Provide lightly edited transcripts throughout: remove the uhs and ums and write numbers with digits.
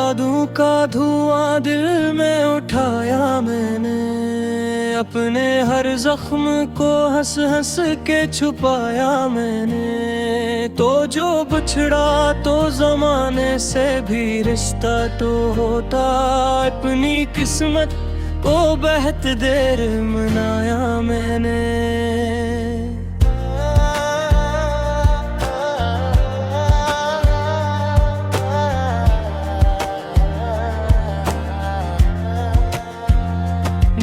यादों का धुआं दिल में उठाया मैंने, अपने हर जख्म को हंस हंस के छुपाया मैंने। तो जो बिछड़ा तो जमाने से भी रिश्ता तो होता, अपनी किस्मत को बहुत देर मनाया मैंने।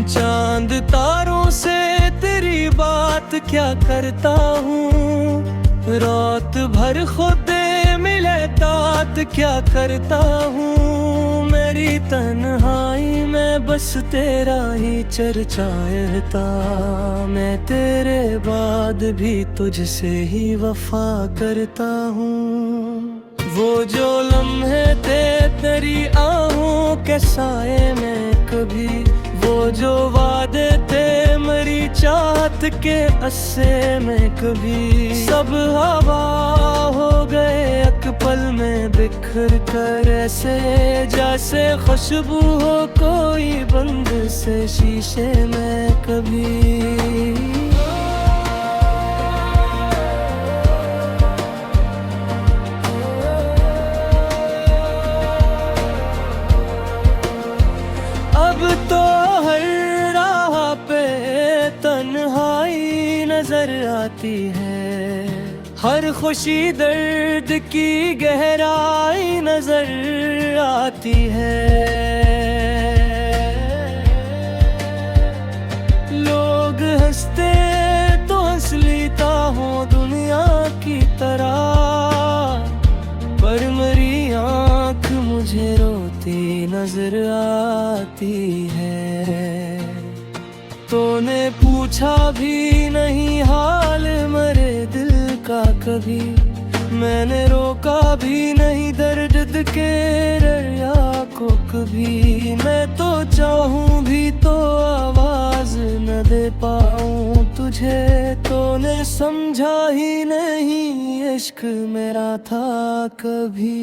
चांद तारों से तेरी बात क्या करता हूँ, रात भर खुद मिले तात क्या करता हूँ। मेरी तन्हाई में बस तेरा ही चर्चाता, मैं तेरे बाद भी तुझसे ही वफा करता हूँ। वो जो लम्हे थे तेरी आहों के साए में कभी, वो जो वादे थे मेरी चाहत के अस्से में कभी, सब हवा हो गए एक पल में बिखर कर, ऐसे जैसे खुशबू हो कोई बंद से शीशे में कभी। नजर आती है हर खुशी दर्द की गहराई नजर आती है। लोग हंसते तो हंस लेता हूँ दुनिया की तरह, पर मेरी आँख मुझे रोती नजर आती है। तूने पूछा भी नहीं हाल मेरे दिल का कभी, मैंने रोका भी नहीं दर्द के दरिया को कभी। मैं तो चाहूँ भी तो आवाज न दे पाऊँ तुझे, तूने समझा ही नहीं इश्क मेरा था कभी।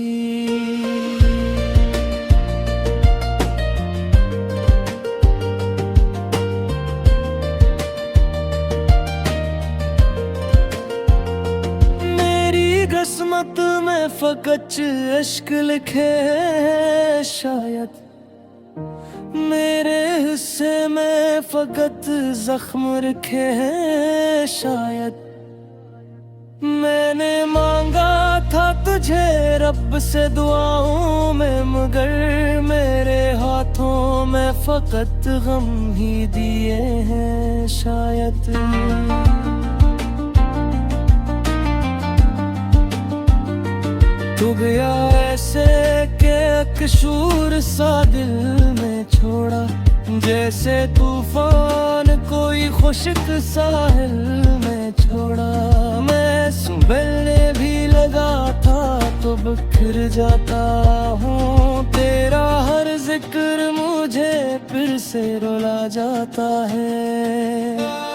किस्मत में फकत इश्क लिखे हैं शायद, मेरे हिस्से में फकत जख्म रखे हैं शायद। मैंने मांगा था तुझे रब से दुआओं में, मगर मेरे हाथों में फकत गम ही दिए हैं शायद। तू गया ऐसे के कसूर सा दिल में छोड़ा, जैसे तूफान कोई खुश्क साहिल में छोड़ा। मैं संभलने भी लगा था तो बिखर जाता हूँ, तेरा हर जिक्र मुझे फिर से रुला जाता है।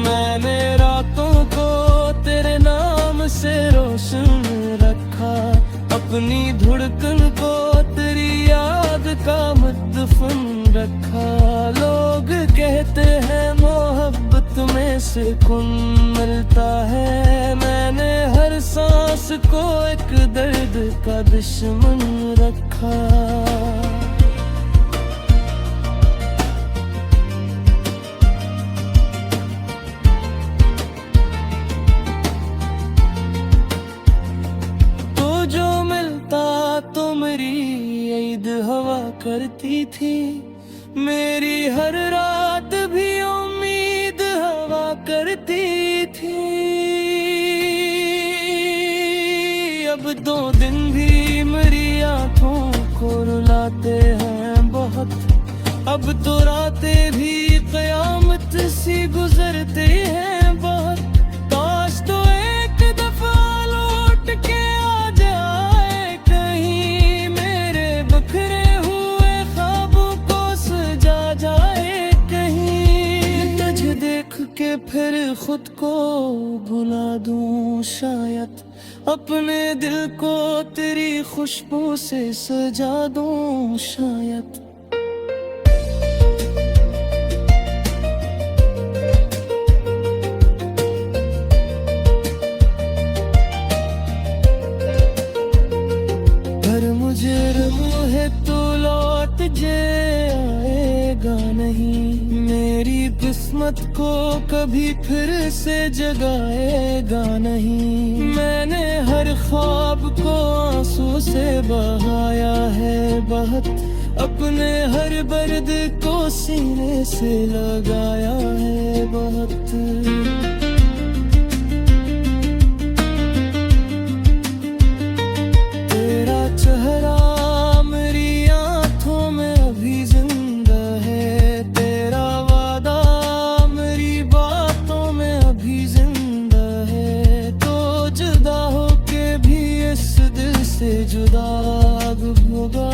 मैंने रातों को तेरे नाम से रोशन रखा, अपनी धड़कन को तेरी याद का मदफन रखा। लोग कहते हैं मोहब्बत में सुकून मिलता है, मैंने हर सांस को एक दर्द का दुश्मन रखा। तो मेरी ईद हवा करती थी, मेरी हर रात भी उम्मीद हवा करती थी। अब 2 दिन भी मेरी आंखों को रुलाते हैं बहुत, अब तो रातें भी क़यामत सी गुजरते हैं बहुत। काश तो एक दफा लौट के आ जाए कहीं, मेरे बखरे हुए ख्वाबों को सजा जाए कहीं। के फिर खुद को भुला दूं शायद, अपने दिल को तेरी खुशबू से सजा दूं शायद। मुझे है तो लौट जे आएगा नहीं, मेरी किस्मत को कभी फिर से जगाएगा नहीं। मैंने हर ख्वाब को आंसू से बहाया है बहुत, अपने हर दर्द को सीने से लगाया है बहुत। जुदा होगा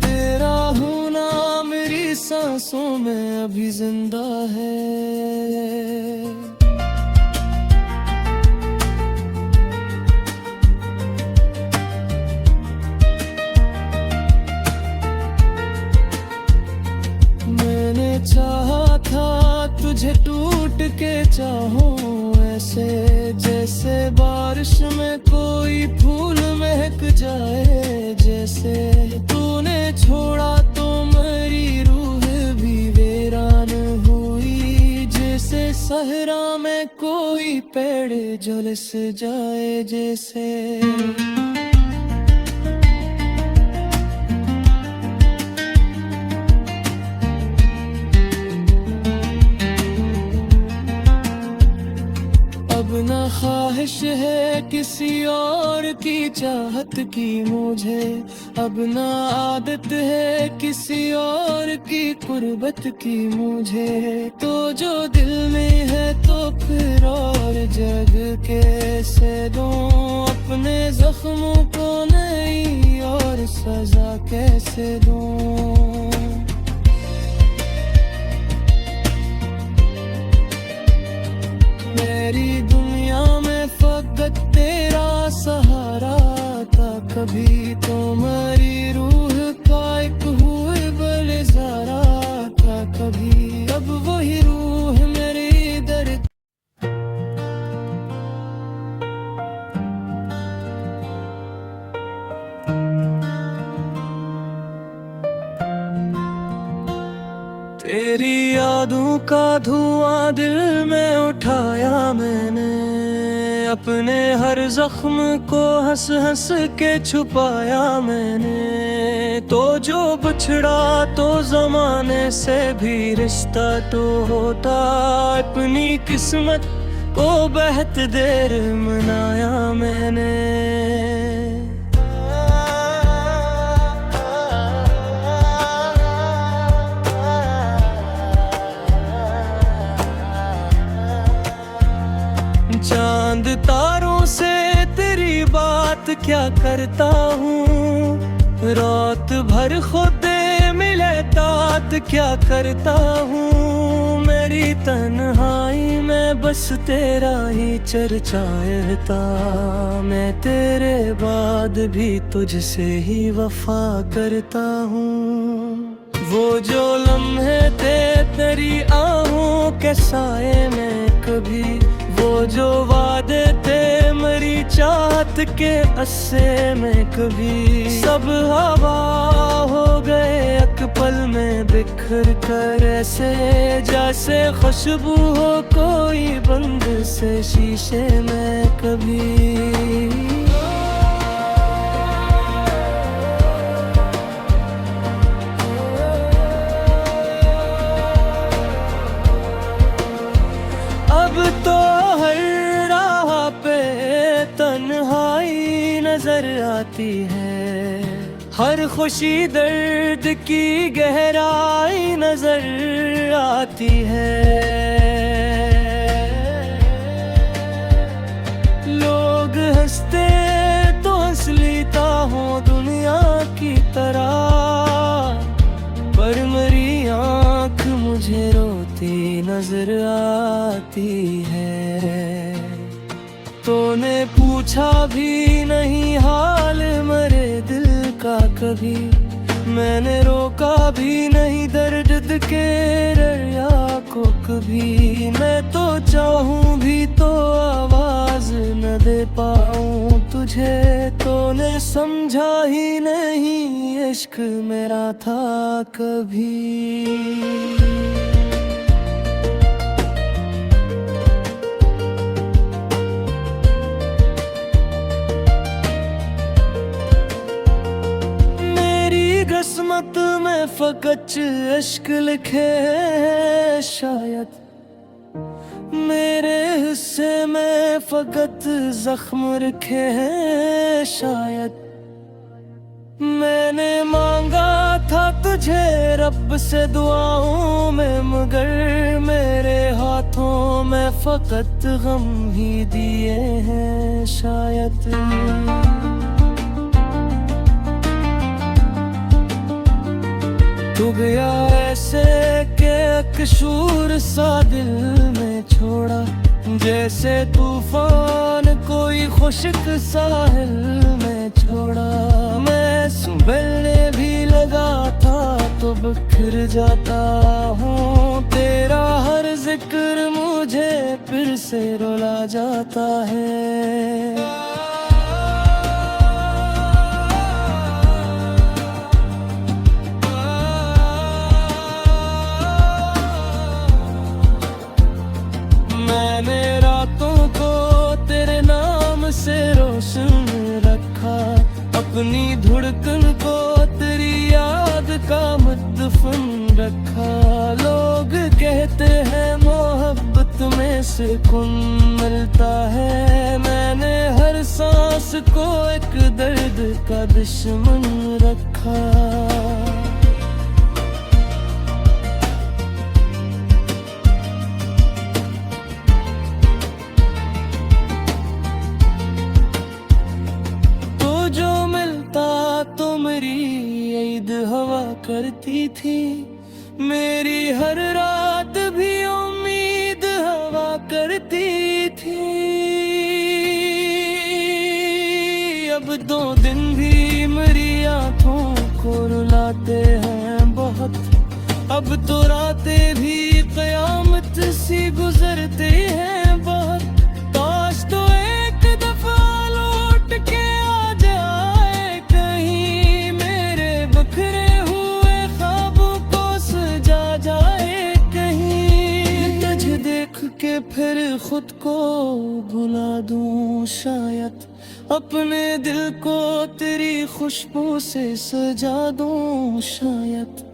तेरा होना मेरी सांसों में अभी जिंदा है। मैंने चाहा था तुझे टूट के चाहूं ऐसे, जैसे बारिश में कोई फूल महक जाए जैसे। तूने छोड़ा तो मेरी रूह भी वीरान हुई, जैसे सहरा में कोई पेड़ झुलस जाए जैसे। अब न ख्वाहिश है किसी और की चाहत की मुझे, अब न आदत है किसी और की कुर्बत की मुझे। तो जो दिल में है तो फिर और जग कैसे दूं, अपने जख्मों को नई और सजा कैसे दूं। मेरी दुनिया में फकत तेरा सहारा था, कभी तो मेरी रूह का एक हुए बलिजारा था कभी। अब वही रूह मेरी दर्द तेरी यादों का धुआं दिल में उठाया मैंने, अपने हर जख्म को हंस हंस के छुपाया मैंने। तो जो बिछड़ा तो जमाने से भी रिश्ता तो होता, अपनी किस्मत को बहुत देर मनाया मैंने। चांद तारों से तेरी बात क्या करता हूँ, रात भर खुद मिले तात क्या करता हूँ। मेरी तन्हाई में बस तेरा ही चर्चाता, मैं तेरे बाद भी तुझसे ही वफा करता हूँ। वो जो लम्हे थे तेरी आहों के साए में कभी, वो जो वादे थे मेरी चाहत के अस्से में कभी, सब हवा हो गए एक पल में बिखर कर ऐसे, जैसे खुशबू हो कोई बंद से शीशे में कभी। अब तो हर राह पे तन्हाई नजर आती है, हर खुशी दर्द की गहराई नजर आती है। लोग हंसते तो हंस लेता हूँ दुनिया की तरह, पर मेरी आँख मुझे रोती नजर आती आती है। तूने पूछा भी नहीं हाल मेरे दिल का कभी, मैंने रोका भी नहीं दर्द के दरिया को कभी। मैं तो चाहूँ भी तो आवाज न दे पाऊँ तुझे, तूने समझा ही नहीं इश्क मेरा था कभी। किस्मत में फकत इश्क लिखे हैं शायद, मेरे हिस्से में फकत जख्म रखे हैं शायद। मैंने मांगा था तुझे रब से दुआओं में, मगर मेरे हाथों में फकत गम ही दिए हैं शायद। तू गया ऐसे के कसूर सा दिल में छोड़ा, जैसे तूफान कोई खुश्क साहिल में छोड़ा। मैं संभलने भी लगा था तो बिखर जाता हूँ, तेरा हर जिक्र मुझे फिर से रुला जाता है। मैंने रातों को तेरे नाम से रोशन रखा, अपनी धड़कन को तेरी याद का मुद्दफन रखा। लोग कहते हैं मोहब्बत में सुकून मिलता है, मैंने हर सांस को एक दर्द का दुश्मन रखा। तो मेरी ईद हवा करती थी, मेरी हर रात भी उम्मीद हवा करती थी। अब 2 दिन भी मेरी आंखों को रुलाते हैं बहुत, अब तो रातें भी क़यामत सी गुजरती हैं बहुत। काश तो एक दफा लौट के आ जाए कहीं, मेरे बिखरे हुए ख्वाबों को सजा जाए कहीं। तुझे देख के फिर खुद को भुला दूं शायद, अपने दिल को तेरी खुशबू से सजा दूं शायद।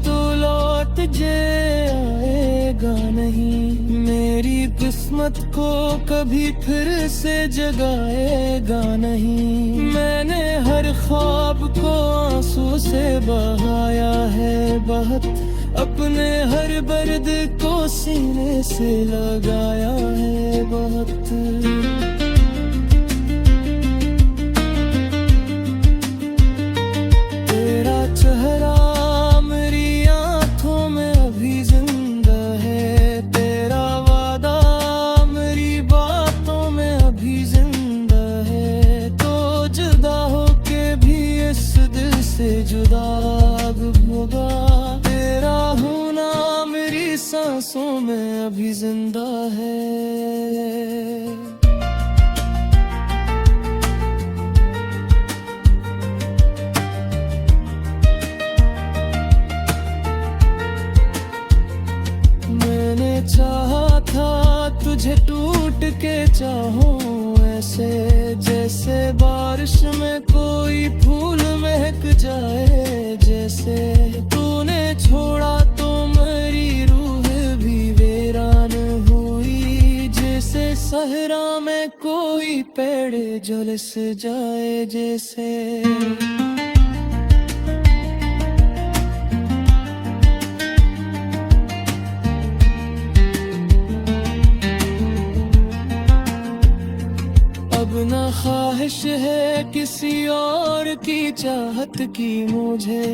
तो लौट जे आएगा नहीं, मेरी किस्मत को कभी फिर से जगाएगा नहीं। मैंने हर ख्वाब को आंसू से बहाया है बहुत, अपने हर दर्द को सीने से लगाया है बहुत। तेरा चेहरा जुदा अब होगा, तेरा होना मेरी सांसों में अभी जिंदा है। मैंने चाहा था तुझे टूट के चाहूं ऐसे, जैसे बारिश में कोई फूल महक जाए जैसे। तूने छोड़ा तो मेरी रूह भी वीरान हुई, जैसे सहरा में कोई पेड़ झुलस जाए जैसे। अब न ख्वाहिश है किसी और की चाहत की मुझे,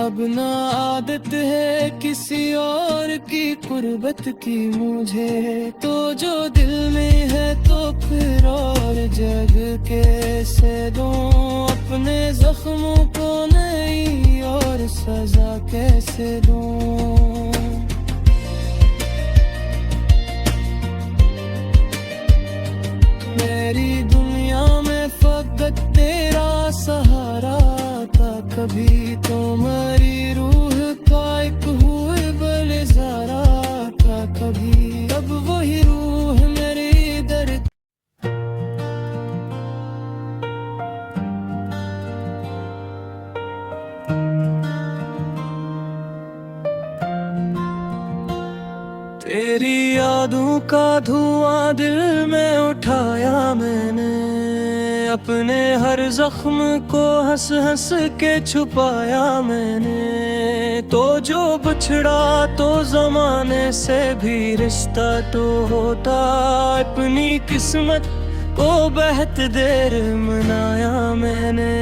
अब न आदत है किसी और की कुर्बत की मुझे। तो जो दिल में है तो फिर और जग कैसे दूं, अपने जख्मों को नई और सजा कैसे दूं। मेरी दुनिया में फकत तेरा सहारा था, कभी तुम्हारी रूह का एक हुए बलिजारा था, कभी अब वही रूह मेरे दर्द। तेरी यादों का धुआं दिल में उठाया मैंने, अपने हर जख्म को हंस हंस के छुपाया मैंने। तो जो बिछड़ा तो जमाने से भी रिश्ता तो होता, अपनी किस्मत को बेहद देर मनाया मैंने।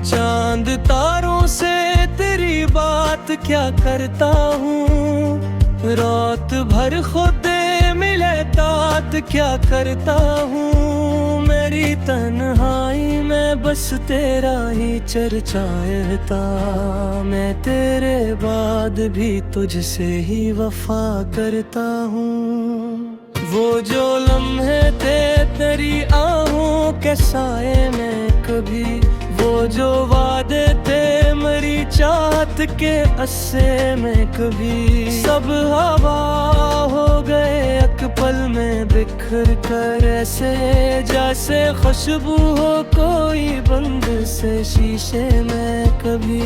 चांद तारों से तेरी बात क्या करता हूँ, रात भर खुद मिले तात क्या करता हूँ। मेरी तन्हाई में बस तेरा ही चर्चाता, मैं तेरे बाद भी तुझसे ही वफा करता हूँ। वो जो लम्हे थे तेरी आहों के साए में कभी, वो जो वादे थे मेरी चाहत के अस्से में कभी, सब हवा हो गए एक पल में बिखर कर, ऐसे जैसे खुशबू हो कोई बंद से शीशे में कभी।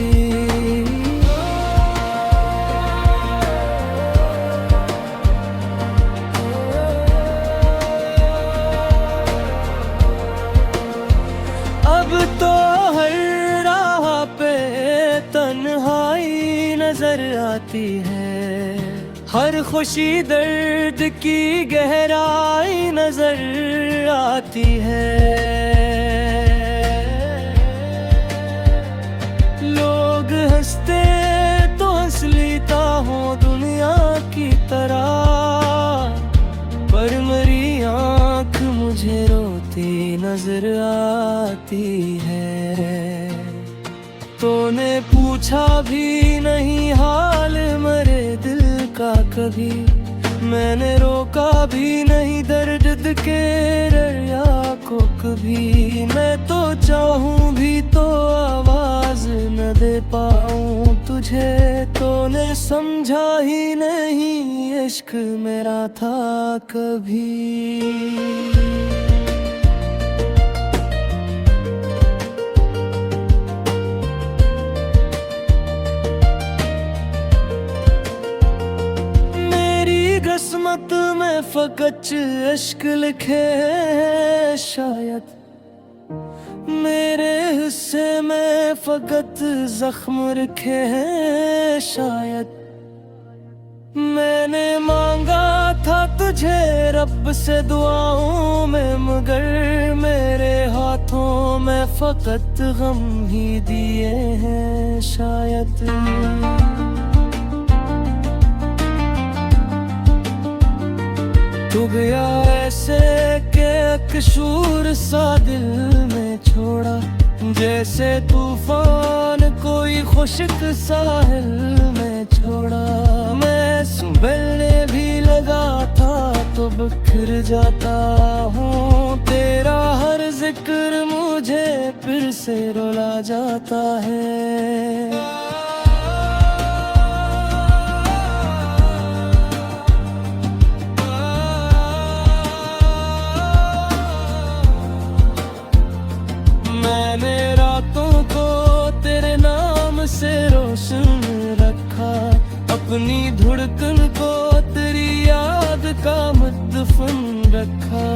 अब तो हर राह पे तन्हाई नजर आती है, हर खुशी दर्द की गहराई नजर आती है। लोग हंसते तो हंस लेता हूँ दुनिया की तरह, पर मेरी आँख मुझे रोती नजर आती है। तूने पूछा भी नहीं हाल मेरे दिल का कभी, मैंने रोका भी नहीं दर्द के दरिया को कभी। मैं तो चाहूँ भी तो आवाज न दे पाऊँ तुझे, तूने समझा ही नहीं इश्क मेरा था कभी। किस्मत में फकत इश्क लिखे हैं शायद, मेरे हिस्से में फकत जख्म रखे हैं शायद। मैंने मांगा था तुझे रब से दुआओं में, मगर मेरे हाथों में फकत गम ही दिए हैं शायद। तू गया ऐसे के कसूर सा दिल में छोड़ा, जैसे तूफान कोई खुश्क साहिल में छोड़ा। मैं संभलने भी लगा था तो बिखर जाता हूँ, तेरा हर जिक्र मुझे फिर से रुला जाता है। मैंने रातों को तेरे नाम से रोशन रखा, अपनी धड़कन को तेरी याद का मुद्दफन रखा।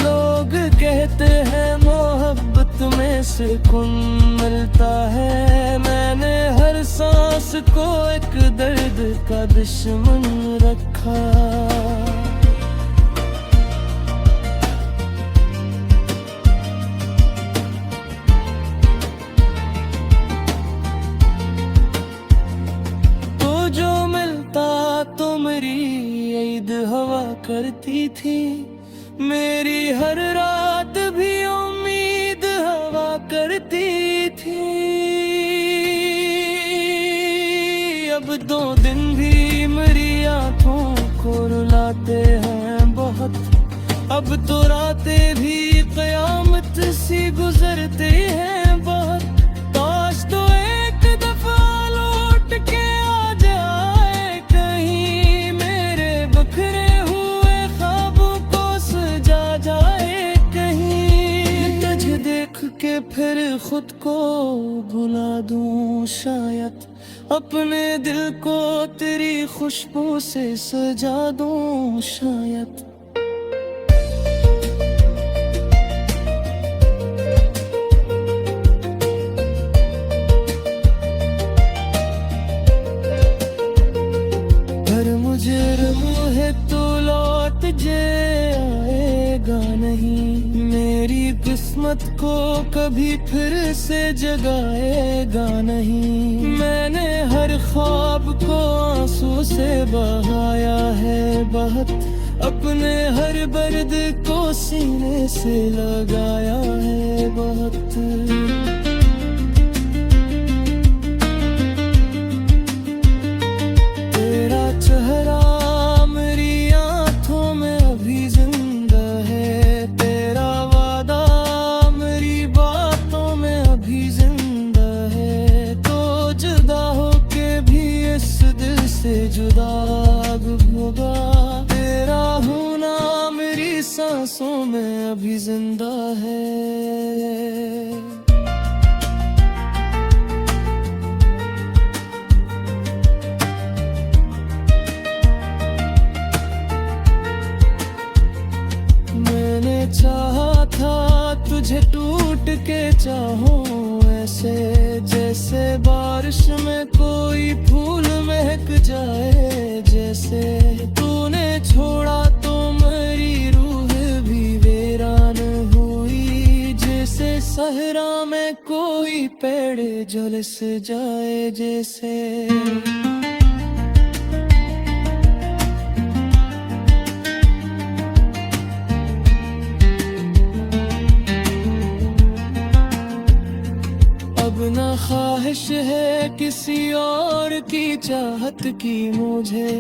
लोग कहते हैं मोहब्बत में सुकून मिलता है। मैंने हर सांस को एक दर्द का दुश्मन रखा। तो जो मिलता तो मेरी ईद हवा करती थी, मेरी हर रात भी उम्मीद हवा करती थी। अब 2 दिन भी मेरी आंखों को रुलाते हैं बहुत। अब तो रातें भी क़यामत सी गुजरती हैं बहुत। काश तो एक दफा लौट के आ जाए कहीं, मेरे बखरे हुए ख्वाबों को सजा जाए कहीं। तुझे देख के फिर खुद को भुला दूं शायद, अपने दिल को तेरी खुशबू से सजा दूं शायद। मुझे है तो लौट जे आएगा नहीं, मेरी किस्मत को कभी फिर से जगाएगा नहीं। मैंने हर ख्वाब को आंसू से बहाया है बहुत, अपने हर दर्द को सीने से लगाया है बहुत। चेहरा मेरी आंखों में अभी जिंदा है, तेरा वादा मेरी बातों में अभी जिंदा है। तो जुदा होके भी इस दिल से जुदा होगा, तेरा होना मेरी सांसों में अभी जिंदा है। चाहा था तुझे टूट के चाहूं ऐसे, जैसे बारिश में कोई फूल महक जाए जैसे। तूने छोड़ा तो मेरी रूह भी वीरान हुई, जैसे सहरा में कोई पेड़ झुलस जाए जैसे। अब न ख्वाहिश है किसी और की चाहत की मुझे,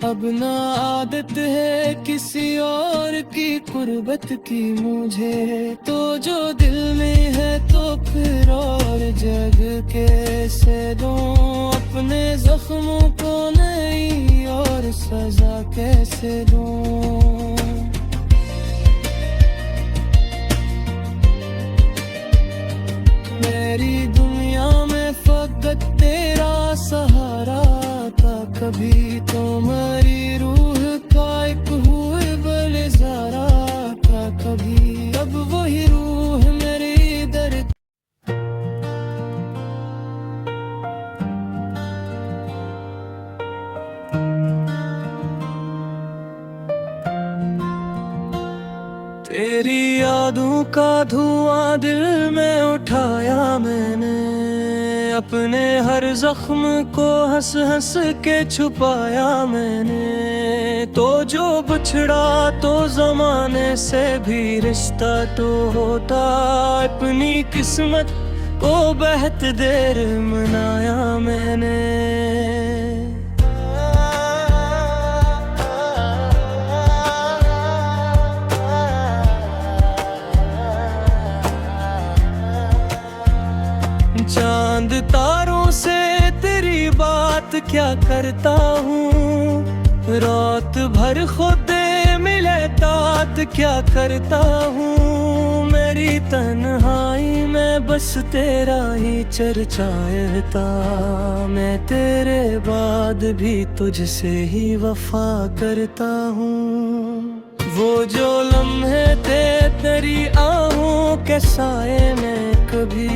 अब न आदत है किसी और की कुर्बत की मुझे। तो जो दिल में है तो फिर और जग कैसे दूं, अपने जख्मों को नई और सजा कैसे दूं। मेरी दुनिया में फकत तेरा सहारा था, कभी तुम्हारी रूह का एक हुए बलिजारा था कभी। अब वही रूह मेरी दर्द। तेरी यादों का धुआं दिल में उठाया मैंने, अपने हर जख्म को हंस हंस के छुपाया मैंने। तो जो बिछड़ा तो जमाने से भी रिश्ता तो होता, अपनी किस्मत को बहुत देर मनाया मैंने। चांद तारों से तेरी बात क्या करता हूँ, रात भर खुद मिले तात क्या करता हूँ। मेरी तन्हाई में बस तेरा ही चर्चाता, मैं तेरे बाद भी तुझसे ही वफा करता हूँ। वो जो लम्हे थे तेरी आहों के साए में कभी,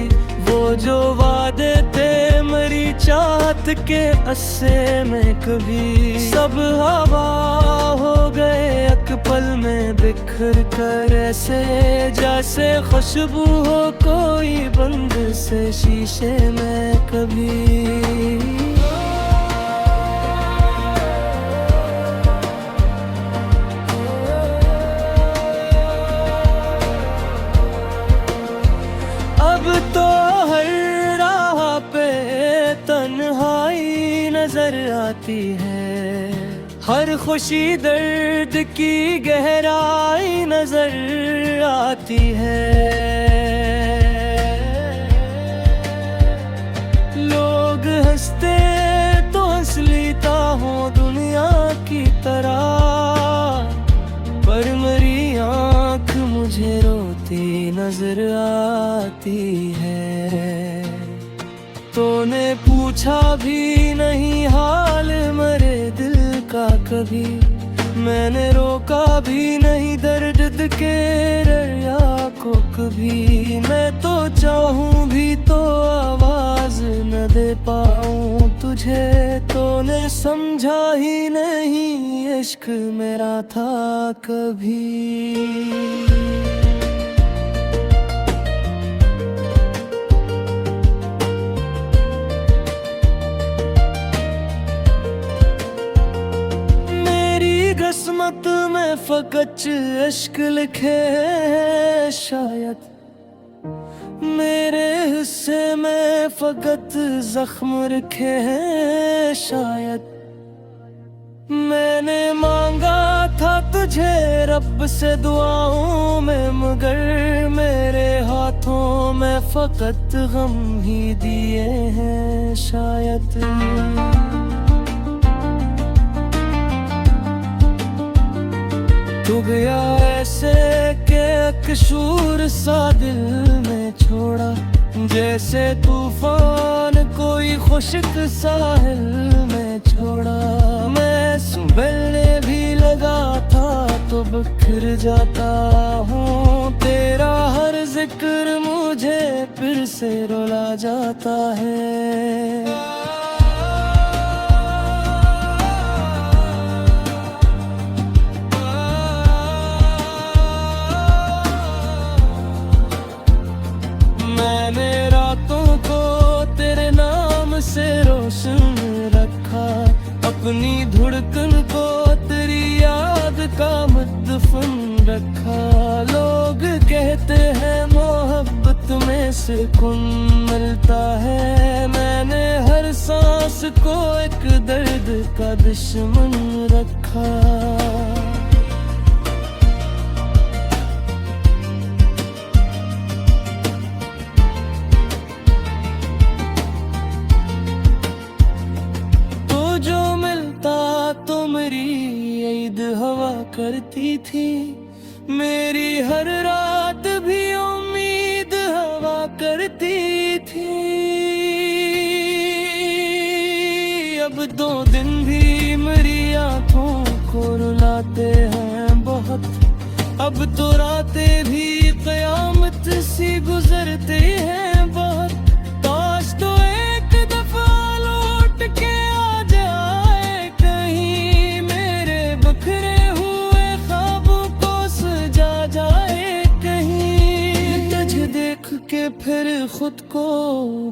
वो जो वादे थे मेरी चाहत के अस्से में कभी, सब हवा हो गए एक पल में बिखर कर, ऐसे जैसे खुशबू हो कोई बंद से शीशे में कभी। अब तो हर राह पे तन्हाई नजर आती है, हर खुशी दर्द की गहराई नजर आती है। लोग हंसते तो हंस लेता हूँ दुनिया की तरह, पर मेरी आँख मुझे रोती नजर आती है। तूने पूछा भी नहीं हाल मेरे दिल का कभी, मैंने रोका भी नहीं दर्द के दरिया को कभी। मैं तो चाहूँ भी तो आवाज न दे पाऊँ तुझे, तूने समझा ही नहीं इश्क मेरा था कभी। किस्मत में फकत इश्क लिखे हैं शायद, मेरे हिस्से में फकत जख्म रखे हैं शायद। मैंने मांगा था तुझे रब से दुआओं में, मगर मेरे हाथों में फकत गम ही दिए हैं शायद। तू गया ऐसे के कसूर सा दिल में छोड़ा, जैसे तूफान कोई खुश्क साहिल में छोड़ा। मैं संभलने भी लगा था तो बिखर जाता हूँ, तेरा हर जिक्र मुझे फिर से रुला जाता है। मैंने रातों को तेरे नाम से रोशन रखा, अपनी धड़कन को तेरी याद का मदफन रखा। लोग कहते हैं मोहब्बत में सुकून मिलता है, मैंने हर सांस को एक दर्द का दुश्मन रखा। तो मेरी ईद हवा करती थी, मेरी हर रात भी उम्मीद हवा करती थी। अब 2 दिन भी मेरी आंखों को रुलाते हैं बहुत, अब तो रातें भी क़यामत सी गुजरते हैं बहुत। काश तो एक दफा लौट के आ जाए कहीं, मेरे बखरे हुए ख्वाबों को सजा जाए कहीं। तुझे देख के फिर खुद को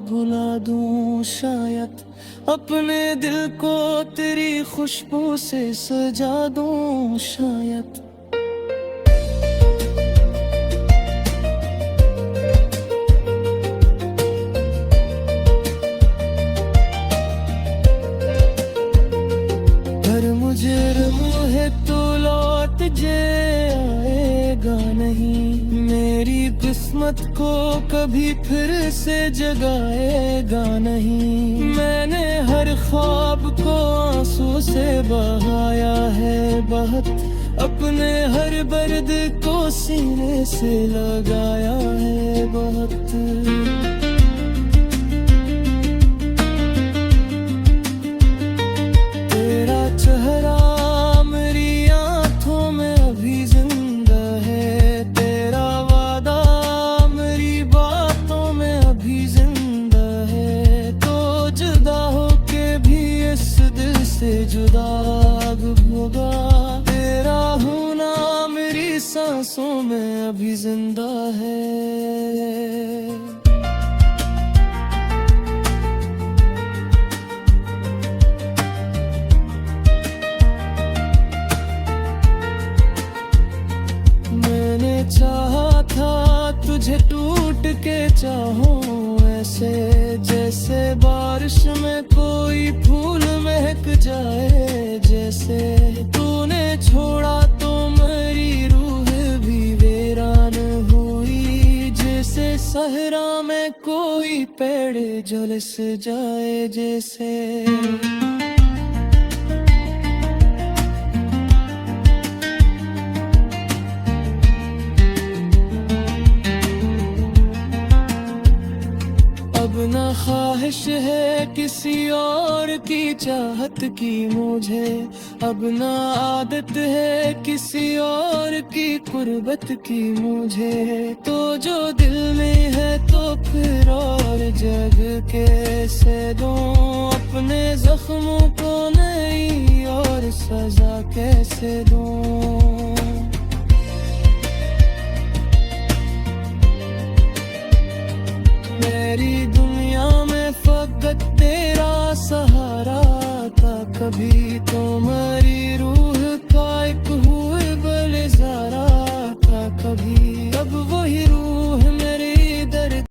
भुला दूं शायद, अपने दिल को तेरी खुशबू से सजा दूं शायद। तो लौट जे आएगा नहीं, मेरी किस्मत को कभी फिर से जगाएगा नहीं। मैंने हर ख्वाब को आंसू से बहाया है बहुत, अपने हर दर्द को सीने से लगाया है बहुत। चेहरा मेरी आंखों में अभी से जुदा अब होगा। तेरा होना मेरी सांसों में अभी जिंदा है। मैंने चाहा था तुझे टूट के चाहूं ऐसे, जैसे बारिश में कोई फूल महक जाए। जैसे तूने छोड़ा तो मेरी रूह भी वीरान हुई। जैसे सहरा में कोई पेड़ झुलस जाए। जैसे अब न ख्वाहिश है किसी और की चाहत की मुझे। अब न आदत है किसी और की कुर्बत की मुझे। तो जो दिल में है तो फिर और जग कैसे दूं। अपने जख्मों को नई और सजा कैसे दूं। मेरी दुनिया में फकत तेरा सहारा था। कभी तो मैं